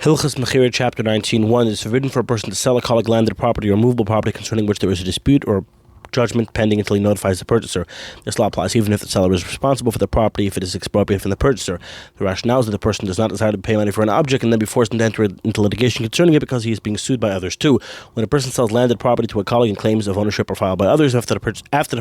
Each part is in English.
Hallchos Mechira, Chapter 19:1 is forbidden for a person to sell a colleague landed property or movable property concerning which there is a dispute or judgment pending until he notifies the purchaser. This law applies even if the seller is responsible for the property if it is expropriated from the purchaser. The rationale is that the person does not desire to pay money for an object and then be forced to enter into litigation concerning it because he is being sued by others too. When a person sells landed property to a colleague and claims of ownership are filed by others after the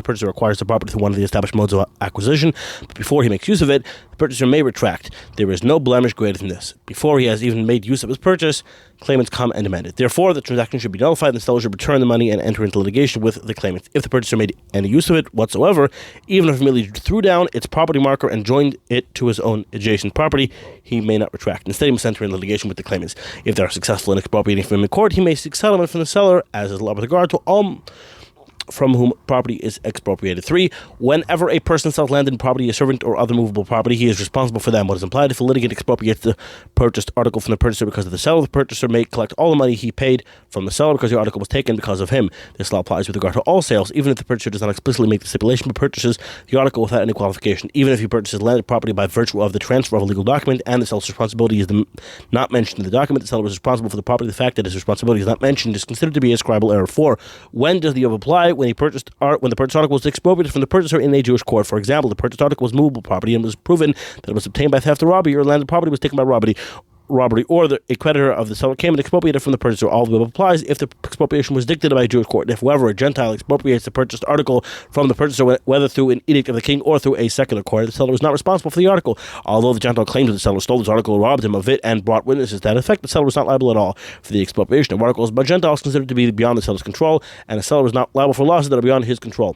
purchaser acquires the property through one of the established modes of acquisition, but before he makes use of it, the purchaser may retract. There is no blemish greater than this. Before he has even made use of his purchase, claimants come and demand it. Therefore, the transaction should be nullified and the seller should return the money and enter into litigation with the claimant. If the purchaser made any use of it whatsoever, even if he merely threw down its property marker and joined it to his own adjacent property, he may not retract. Instead, he must enter into litigation with the claimants. If they are successful in expropriating from him in court, he may seek settlement from the seller, as is law with regard to all from whom property is expropriated. 3. Whenever a person sells land and property, a servant or other movable property, he is responsible for them. What is implied if a litigant expropriates the purchased article from the purchaser because of the seller, the purchaser may collect all the money he paid from the seller because the article was taken because of him. This law applies with regard to all sales, even if the purchaser does not explicitly make the stipulation but purchases the article without any qualification. Even if he purchases landed property by virtue of the transfer of a legal document and the seller's responsibility is not mentioned in the document, the seller is responsible for the property. The fact that his responsibility is not mentioned is considered to be a scribal error. 4. When does the above apply? When the purchased article was expropriated from the purchaser in a Jewish court. For example, the purchased article was movable property and was proven that it was obtained by theft or robbery, or landed property was taken by robbery, or a creditor of the seller came and expropriated from the purchaser. All the above applies if the expropriation was dictated by a Jewish court. If, however, a Gentile expropriates the purchased article from the purchaser, whether through an edict of the king or through a secular court, the seller is not responsible for the article. Although the Gentile claims that the seller stole this article or robbed him of it and brought witnesses to that effect, the seller was not liable at all for the expropriation of articles by Gentiles considered to be beyond the seller's control, and the seller is not liable for losses that are beyond his control.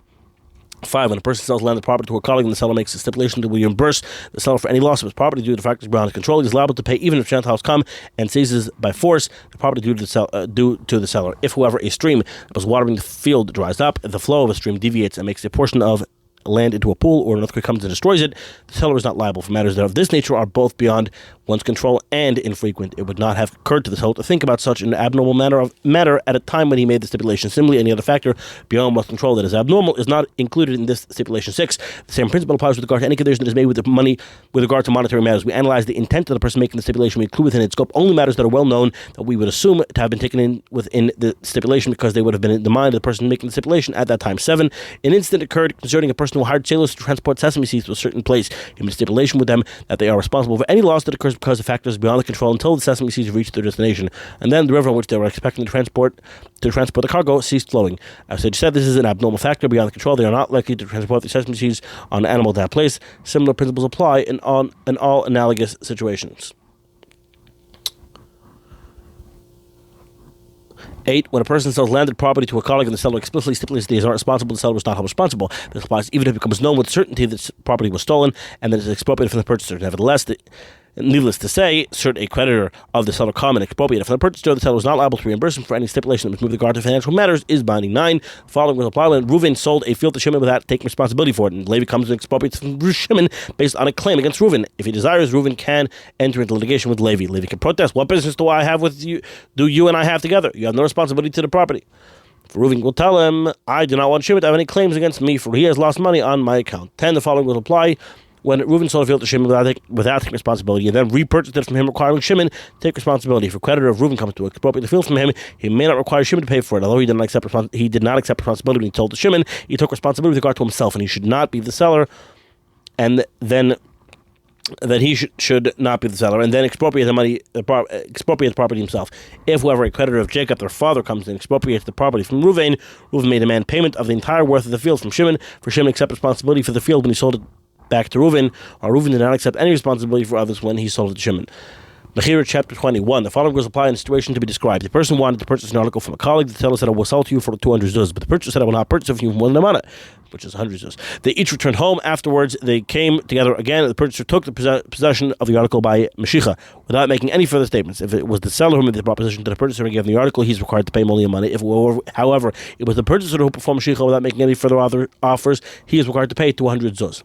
5. When a person sells landed property to a colleague and the seller makes a stipulation to reimburse the seller for any loss of his property due to the factors beyond his control, he is liable to pay even if Gentiles come and seizes by force the property due to the seller. If, however, a stream that was watering the field dries up, the flow of a stream deviates and makes a portion of land into a pool, or an earthquake comes and destroys it, the seller is not liable for matters that of this nature are both beyond one's control and infrequent. It would not have occurred to the seller to think about such an abnormal matter at a time when he made the stipulation. Similarly, any other factor beyond one's control that is abnormal is not included in this stipulation. 6. The same principle applies with regard to any condition that is made with the money with regard to monetary matters. We analyze the intent of the person making the stipulation. We include within its scope only matters that are well known that we would assume to have been taken in within the stipulation because they would have been in the mind of the person making the stipulation at that time. 7. An incident occurred concerning a person who hired sailors to transport sesame seeds to a certain place. He made a stipulation with them that they are responsible for any loss that occurs because the factors beyond the control until the sesame seeds reach their destination, and then the river on which they were expecting to transport the cargo ceased flowing. As I said, this is an abnormal factor beyond the control. They are not likely to transport the sesame seeds on an animal to that place. Similar principles apply in all analogous situations. 8. When a person sells landed property to a colleague and the seller explicitly stipulates that he is not responsible, the seller is not held responsible. This applies even if it becomes known with certainty that property was stolen and that it is expropriated from the purchaser. Nevertheless, needless to say, should a creditor of the seller come and expropriate it from the purchaser, the seller was not liable to reimburse him for any stipulation that was moved with regard to financial matters is binding. 9. The following will apply when Reuven sold a field to Shimon without taking responsibility for it, and Levi comes and expropriates from Shimon based on a claim against Reuven. If he desires, Reuven can enter into litigation with Levi. Levi can protest, "What business do I have with you? Do you and I have together? You have no responsibility to the property." Reuven will tell him, "I do not want Shimon to have any claims against me, for he has lost money on my account." 10. The following will apply when Reuven sold a field to Shimon without taking responsibility, and then repurchased it from him, requiring Shimon to take responsibility. If a creditor of Reuven comes to expropriate the field from him, he may not require Shimon to pay for it. Although he did not accept responsibility when he sold to Shimon, he took responsibility with regard to himself, and he should not be the seller, and then he should not be the seller, and then expropriate the property himself. If, however, a creditor of Jacob, their father, comes and expropriates the property from Reuven, Reuven may demand payment of the entire worth of the field from Shimon, for Shimon accept responsibility for the field when he sold it back to Reuven, or Reuven did not accept any responsibility for others when he sold it to Shimon. Mechira, Chapter 21. The following will apply in a situation to be described. The person wanted to purchase an article from a colleague. The seller said, "I will sell to you for 200 zuz," but the purchaser said, "I will not purchase it from you for more than a month," which is 100 zuz. They each returned home. Afterwards, they came together again. The purchaser took the possession of the article by Mashicha without making any further statements. If it was the seller who made the proposition to the purchaser and gave him the article, he is required to pay him only money. If, however, it was the purchaser who performed Mashicha without making any further offers, he is required to pay 200 zuz.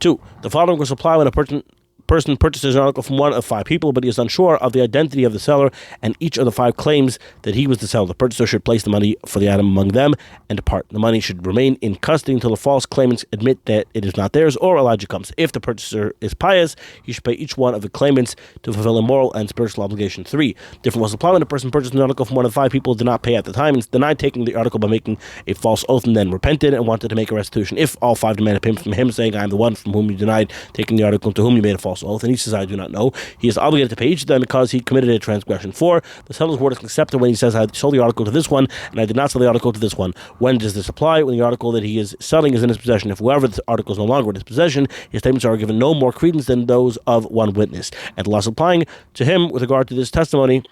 2. The following will apply when a person person purchases an article from one of 5 people, but he is unsure of the identity of the seller, and each of the 5 claims that he was the seller. The purchaser should place the money for the item among them and depart. The money should remain in custody until the false claimants admit that it is not theirs or Elijah comes. If the purchaser is pious, he should pay each one of the claimants to fulfill a moral and spiritual obligation. 3. Different will apply when a person purchased an article from one of 5 people, did not pay at the time, and denied taking the article by making a false oath, and then repented and wanted to make a restitution. If all 5 demanded payment from him, saying, I am the one from whom you denied taking the article, to whom you made a false oath, and he says, I do not know, he is obligated to pay each of them because he committed a transgression. 4. The seller's word is accepted when he says, I sold the article to this one, and I did not sell the article to this one. When does this apply? When the article that he is selling is in his possession. If whoever the article is no longer in his possession, his statements are given no more credence than those of one witness. And the laws applying to him with regard to this testimony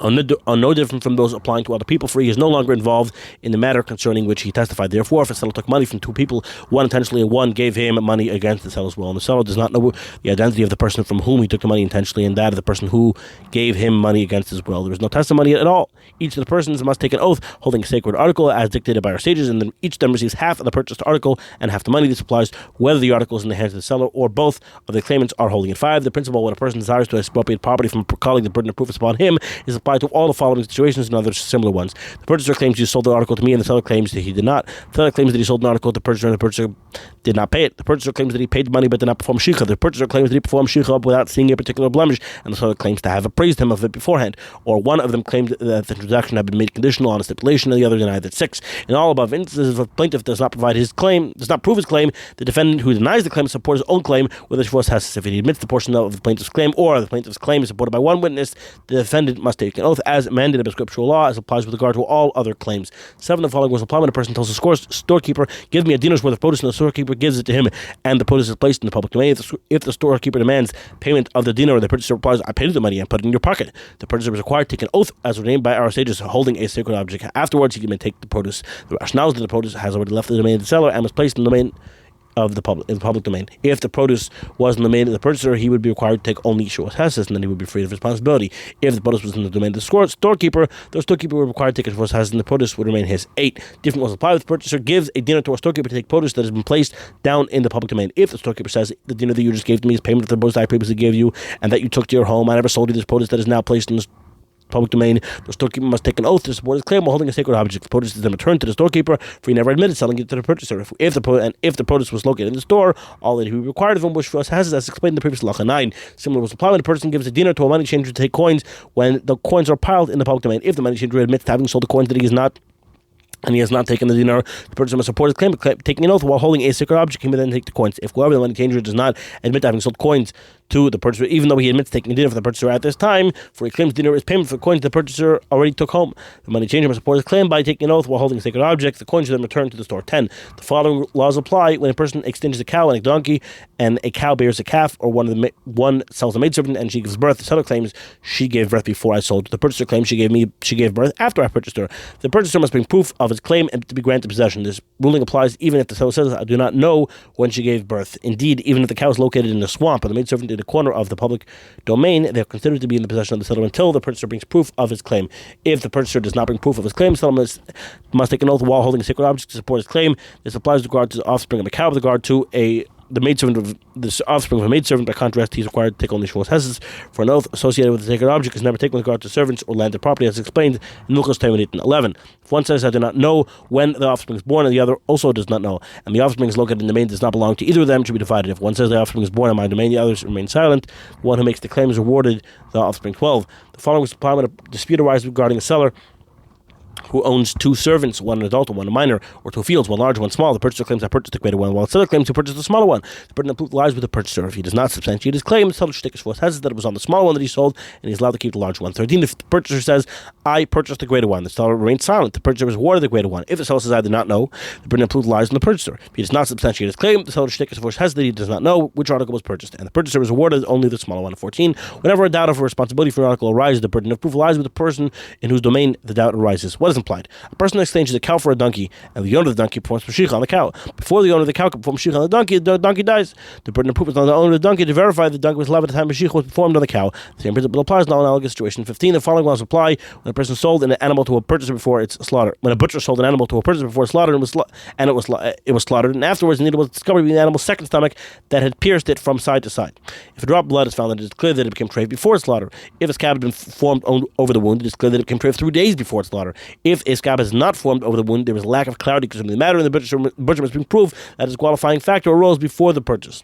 are no different from those applying to other people, for he is no longer involved in the matter concerning which he testified. Therefore, if a seller took money from 2 people, one intentionally and one gave him money against the seller's will, and the seller does not know the identity of the person from whom he took the money intentionally and that of the person who gave him money against his will, there is no testimony at all. Each of the persons must take an oath holding a sacred article as dictated by our sages, and then each of them receives half of the purchased article and half the money. This applies whether the article is in the hands of the seller or both of the claimants are holding it. 5. The principle when a person desires to expropriate property from a colleague, the burden of proof is upon him, is applied to all the following situations and other similar ones. The purchaser claims you sold the article to me, and the seller claims that he did not. The seller claims that he sold an article to the purchaser, and the purchaser did not pay it. The purchaser claims that he paid the money but did not perform shicha. The purchaser claims that he performed shicha without seeing a particular blemish, and the seller claims to have appraised him of it beforehand. Or one of them claimed that the transaction had been made conditional on a stipulation, and the other denied that. 6. In all above instances, if a plaintiff does not prove his claim, the defendant who denies the claim supports his own claim with a shvus hesed. If he admits the portion of the plaintiff's claim, or the plaintiff's claim is supported by one witness, the defendant must take an oath as mandated by scriptural law, as applies with regard to all other claims. 7. The following was applied when a person tells the storekeeper, give me a dinar's worth of produce, and the storekeeper gives it to him, and the produce is placed in the public domain. If the storekeeper demands payment of the dinar, the purchaser replies, I paid the money and put it in your pocket. The purchaser is required to take an oath as ordained by our sages holding a sacred object. Afterwards, he can take the produce. The rationale is that the produce has already left the domain of the seller and was placed in the domain of the public domain. If the produce was in the domain of the purchaser, he would be required to take only shvus hesed, and then he would be free of responsibility. If the produce was in the domain of the storekeeper, the storekeeper would be required to take a shvus hesed, and the produce would remain his. 8. Different was applied. The purchaser gives a dinar to a storekeeper to take produce that has been placed down in the public domain. If the storekeeper says, the dinar that you just gave to me is payment of the produce I previously gave you, and that you took to your home, I never sold you this produce that is now placed in the public domain, the storekeeper must take an oath to support his claim while holding a sacred object. The produce is then returned to the storekeeper, for he never admitted selling it to the purchaser. If the produce was located in the store, all that he required of him was shvus hesed, as explained in the previous halacha 9. Similar was applied when a person gives a dinar to a money changer to take coins when the coins are piled in the public domain. If the money changer admits to having sold the coins that he has not taken the dinar, the purchaser must support his claim, taking an oath while holding a sacred object. He may then take the coins. If whoever the money changer does not admit to having sold coins to the purchaser, even though he admits taking a dinar for the purchaser at this time, for he claims dinar is payment for coins the purchaser already took home, the money changer must support his claim by taking an oath while holding a sacred object. The coins are then returned to the store. 10. The following laws apply when a person exchanges a cow and a donkey, and a cow bears a calf, or one sells a maidservant and she gives birth. The seller claims she gave birth before I sold. The purchaser claims she gave birth after I purchased her. The purchaser must bring proof of his claim and to be granted possession. This ruling applies even if the seller says, I do not know when she gave birth. Indeed, even if the cow is located in a swamp and the maidservant in a corner of the public domain, they are considered to be in the possession of the seller until the purchaser brings proof of his claim. If the purchaser does not bring proof of his claim, the seller must take an oath while holding a sacred object to support his claim. This applies with regard to the offspring of a cow, with regard to the maidservant of the offspring of a maidservant. By contrast, he is required to take only shvus hesed, for an oath associated with the sacred object is never taken with regard to servants or landed property, as explained in Lucas 11. If one says, I do not know when the offspring is born, and the other also does not know, and the offspring is located in the domain does not belong to either of them, should be divided. If one says the offspring is born in my domain, the others remain silent, the one who makes the claim is rewarded the offspring. 12. The following is applied when a dispute arises regarding a seller who owns 2 servants, one an adult and one a minor, or 2 fields, one large, one small. The purchaser claims I purchased the greater one, while the seller claims he purchased the smaller one. The burden of proof lies with the purchaser. If he does not substantiate his claim, the seller should take his shvus hesed that it was on the small one that he sold, and he is allowed to keep the large one. 13. If the purchaser says, I purchased the greater one, the seller remains silent. The purchaser is awarded the greater one. If the seller says, I do not know, the burden of proof lies on the purchaser. If he does not substantiate his claim, the seller should take his shvus hesed that he does not know which article was purchased, and the purchaser is awarded only the smaller one. 14. Whenever a doubt of responsibility for an article arises, the burden of proof lies with the person in whose domain the doubt arises. What is is implied. A person exchanges a cow for a donkey, and the owner of the donkey performs Mashiach on the cow. Before the owner of the cow can perform Mashiach on the donkey dies. The burden of proof is on the owner of the donkey to verify the donkey was alive at the time Mashiach was performed on the cow. The same principle applies in all analogous situation. 15. The following laws apply when a person sold an animal to a purchaser before its slaughter. When a butcher sold an animal to a purchaser before slaughter it was slaughtered, and afterwards the needle was discovered in the animal's second stomach that had pierced it from side to side. If a drop of blood is found, then it is clear that it became treif before slaughter. If a scab had been formed over the wound, it is clear that it became treif 3 days before slaughter. If a scab has not formed over the wound, there is a lack of clarity concerning the matter, and the butcher must prove that his qualifying factor arose before the purchase.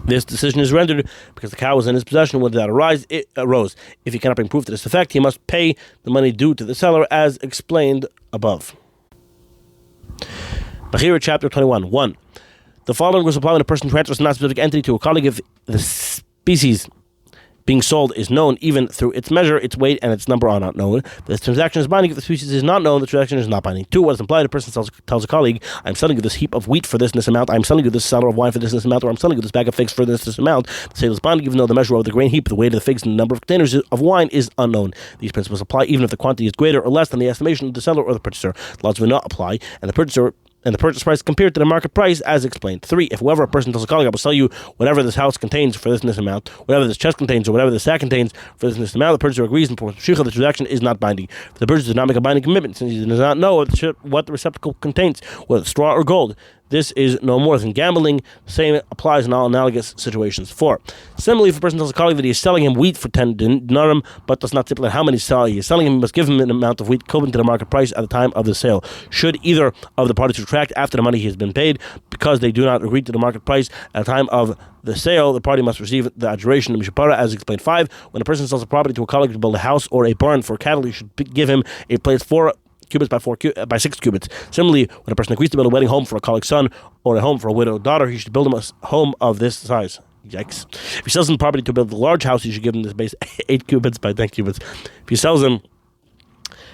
This decision is rendered because the cow was in his possession when that arose. If he cannot bring proof to this effect, he must pay the money due to the seller as explained above. מכירה, chapter 21. 1. The following was applied when a person transfers a non-specific entity to a colleague if the species being sold is known, even through its measure, its weight, and its number are not known. This transaction is binding if the species is not known. The transaction is not binding. 2. What is implied? A person tells a colleague, "I'm selling you this heap of wheat for this amount. I'm selling you this cellar of wine for this amount, or I'm selling you this bag of figs for this amount." The sale is binding even though the measure of the grain heap, the weight of the figs, and the number of containers of wine is unknown. These principles apply even if the quantity is greater or less than the estimation of the seller or the purchaser. The laws will not apply, and the purchase price compared to the market price as explained. 3. If whoever a person tells a colleague, "I will sell you whatever this house contains for this amount, whatever this chest contains, or whatever this sack contains for this amount," the purchaser agrees and performs Mashiach, the transaction is not binding. If the purchaser does not make a binding commitment, since he does not know what the receptacle contains, whether straw or gold, this is no more than gambling. The same applies in all analogous situations. 4. Similarly, if a person tells a colleague that he is selling him wheat for 10 dinarim, but does not stipulate how many he is selling him, he must give him an amount of wheat equivalent to the market price at the time of the sale. Should either of the parties retract after the money has been paid because they do not agree to the market price at the time of the sale, the party must receive the adjuration of Mishapara as explained. 5. When a person sells a property to a colleague to build a house or a barn for cattle, he should give him a place 4 cubits by 6 cubits. Similarly, when a person agrees to build a wedding home for a colleague's son or a home for a widowed daughter, he should build him a home of this size. Yikes. If he sells him property to build a large house, he should give him this base 8 cubits by 10 cubits. If he sells him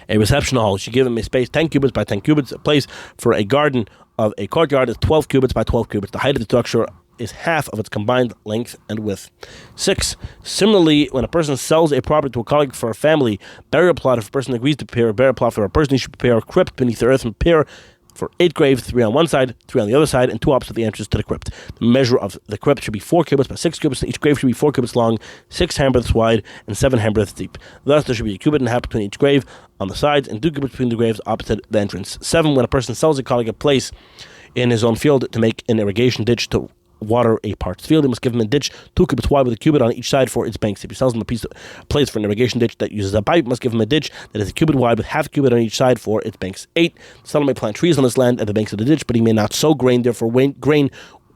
a reception hall, he should give him a space 10 cubits by 10 cubits. A place for a garden of a courtyard is 12 cubits by 12 cubits. The height of the structure is half of its combined length and width. 6. Similarly, when a person sells a property to a colleague for a family burial plot, if a person agrees to prepare a burial plot for a person, he should prepare a crypt beneath the earth and prepare for 8 graves, 3 on one side, 3 on the other side, and 2 opposite the entrance to the crypt. The measure of the crypt should be 4 cubits by 6 cubits, and each grave should be 4 cubits long, 6 handbreadths wide, and 7 handbreadths deep. Thus, there should be a cubit and a half between each grave on the sides, and 2 cubits between the graves opposite the entrance. 7. When a person sells a colleague a place in his own field to make an irrigation ditch to water a parched field, he must give him a ditch 2 cubits wide with a cubit on each side for its banks. If he sells him a place for an irrigation ditch that uses a pipe, he must give him a ditch that is a cubit wide with half a cubit on each side for its banks. 8. The seller may plant trees on his land at the banks of the ditch, but he may not sow grain. Therefore, grain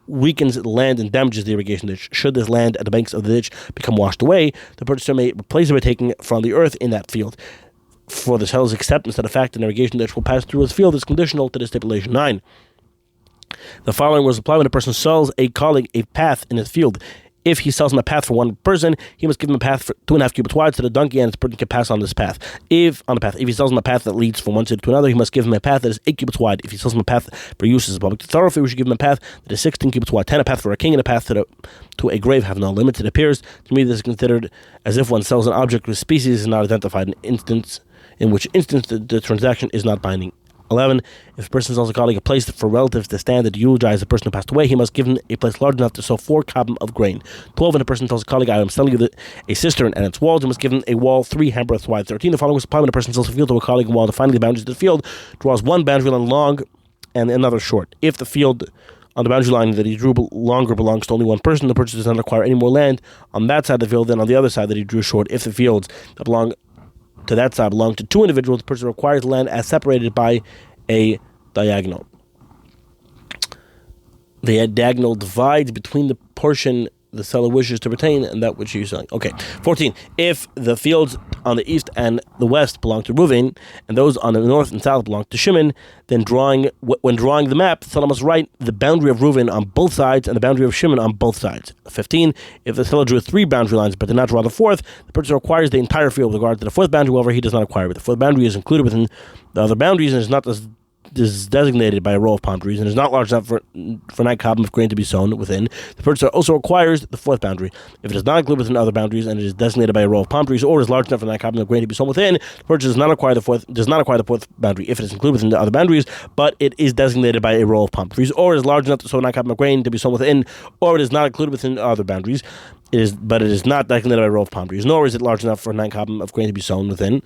weakens the land and damages the irrigation ditch. Should this land at the banks of the ditch become washed away, the purchaser may replace it by taking from the earth in that field. For the seller's acceptance that the fact an irrigation ditch will pass through his field is conditional to this stipulation. 9. The following was applied when a person sells a colleague a path in his field. If he sells him a path for one person, he must give him a path for 2.5 cubits wide so the donkey and its burden can pass on this path. If he sells him a path that leads from one city to another, he must give him a path that is 8 cubits wide. If he sells him a path for use as a public thoroughfare, we should give him a path that is 16 cubits wide. 10. A path for a king and a path to a grave have no limits. It appears to me this is considered as if one sells an object whose species is not identified, in which instance the transaction is not binding. 11. If a person sells a colleague a place for relatives to stand and to eulogize the person who passed away, he must give him a place large enough to sow 4 kabim of grain. 12. When a person tells a colleague, "I am selling you a cistern and its walls," he must give him a wall 3 handbreadths wide. 13. The following was applied when a person sells a field to a colleague while defining the boundaries of the field draws one boundary line long and another short. If the field on the boundary line that he drew longer belongs to only one person, the purchaser does not acquire any more land on that side of the field than on the other side that he drew short. If the fields that belong to that side belong to 2 individuals, the purchaser acquires the land as separated by a diagonal. The diagonal divides between the portion the seller wishes to retain and that which he is selling. Okay. 14. If the fields on the east and the west belong to Reuven, and those on the north and south belong to Shimon, then when drawing the map, the seller must write the boundary of Reuven on both sides and the boundary of Shimon on both sides. 15. If the seller drew 3 boundary lines but did not draw the 4th, the purchaser acquires the entire field. With regard to the 4th boundary, however, he does not acquire it. The 4th boundary is included within the other boundaries and is not is designated by a row of palm trees and is not large enough for 9 kabim of grain to be sown within, the purchaser also acquires the fourth boundary. If it is not included within other boundaries and it is designated by a row of palm trees or is large enough for 9 kabim of grain to be sown within, the purchaser does not acquire the fourth boundary if it is included within the other boundaries, but it is designated by a row of palm trees or is large enough to sow 9 kabim of grain to be sown within, or it is not included within other boundaries. But it is not designated by a row of palm trees, nor is it large enough for 9 kabim of grain to be sown within.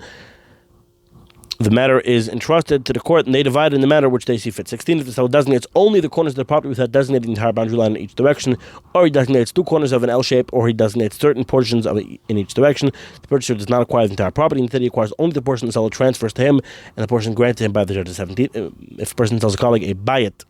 The matter is entrusted to the court, and they divide in the matter which they see fit. 16. If the seller designates only the corners of the property without designating the entire boundary line in each direction, or he designates 2 corners of an L shape, or he designates certain portions of it in each direction, the purchaser does not acquire the entire property. Instead, he acquires only the portion the seller transfers to him, and the portion granted to him by the judge. 17. If a person tells a colleague a bayit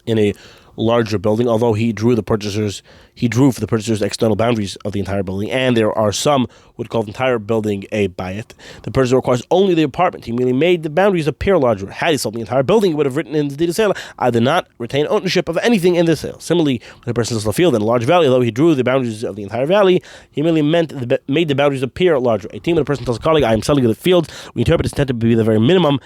in a larger building, although he drew for the purchaser's external boundaries of the entire building, and there are some who would call the entire building a bayit, the purchaser requires only the apartment. He merely made the boundaries appear larger. Had he sold the entire building, he would have written in the deed of sale, I did not retain ownership of anything in this sale. Similarly, when a person sells a field in a large valley, although he drew the boundaries of the entire valley, he merely made the boundaries appear larger. 18. When a person tells a colleague, I am selling you the field, we interpret this intent to be the very minimum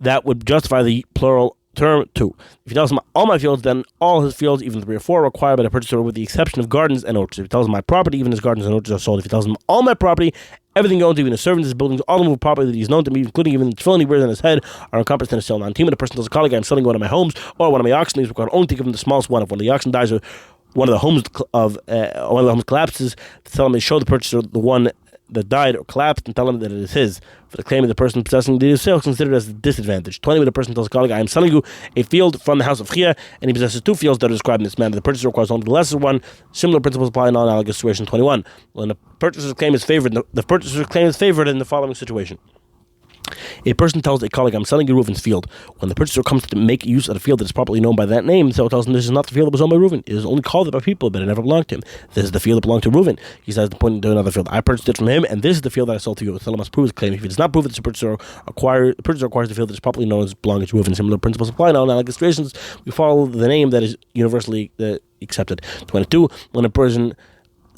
that would justify the plural term 2. If he tells him all my fields, then all his fields, even 3 or 4, are required by the purchaser with the exception of gardens and orchards. If he tells him my property, even his gardens and orchards are sold. If he tells him all my property, everything he owns, even his servants, his buildings, all the movable property that he's known to me, including even the tefillin he wears on his head, are encompassed in a sale. 19. When a person tells a colleague, I'm selling one of my homes or one of my oxen, he's required only to give him the smallest one. If one of the oxen dies or one of the homes collapses, to tell him to show the purchaser the one that died or collapsed and tell him that it is his. For the claim of the person possessing the deed of sale, considered as a disadvantage. 20. When the person tells a colleague, I am selling you a field from the house of Chia, and he possesses 2 fields that are described in this manner. The purchaser requires only the lesser one. Similar principles apply in non-analogous situation. 21. When the purchaser's claim is favored, the purchaser's claim is favored in the following situation. A person tells a colleague, I'm selling you Reuven's field. When the purchaser comes to make use of the field that is properly known by that name, the seller tells him this is not the field that was owned by Reuven. It is only called it by people, but it never belonged to him. This is the field that belonged to Reuven. He says, pointing to another field, I purchased it from him, and this is the field that I sold to you. The seller must prove his claim. If he does not prove it, the purchaser acquires the field that is properly known as belonging to Reuven. Similar principles apply in all analogous situations. We follow the name that is universally accepted. 22. When a person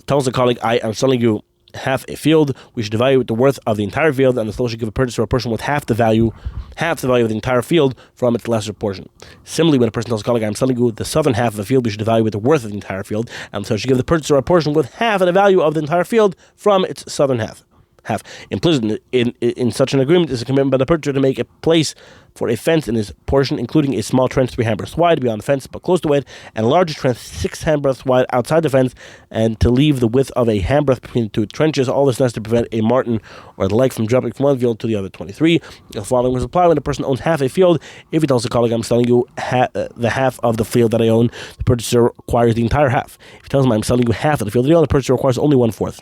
tells a colleague, I am selling you half a field, we should evaluate the worth of the entire field, and the seller should give a purchaser a portion with half the value of the entire field from its lesser portion. Similarly, when a person tells a colleague, I'm selling you the southern half of a field, we should evaluate the worth of the entire field, and the seller should give the purchaser a portion with half of the value of the entire field from its southern half. Implicit in such an agreement is a commitment by the purchaser to make a place for a fence in his portion, including a small trench 3 handbreadths wide beyond the fence but close to it, and a larger trench 6 handbreadths wide outside the fence, and to leave the width of a handbreadth between the 2 trenches. All this necessary to prevent a marten or the like from jumping from one field to the other. 23. The following was applied when a person owns half a field. If he tells a colleague, I'm selling you the half of the field that I own, the purchaser acquires the entire half. If he tells him I'm selling you half of the field that I own, the purchaser acquires only 1/4.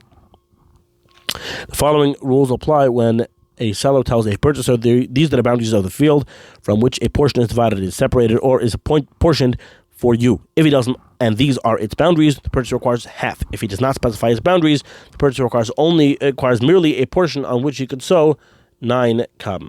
The following rules apply when a seller tells a purchaser these are the boundaries of the field from which a portion is divided, is separated, or is portioned for you. If he doesn't, and these are its boundaries, the purchaser requires half. If he does not specify his boundaries, the purchaser requires merely a portion on which he could sow 9 kabim.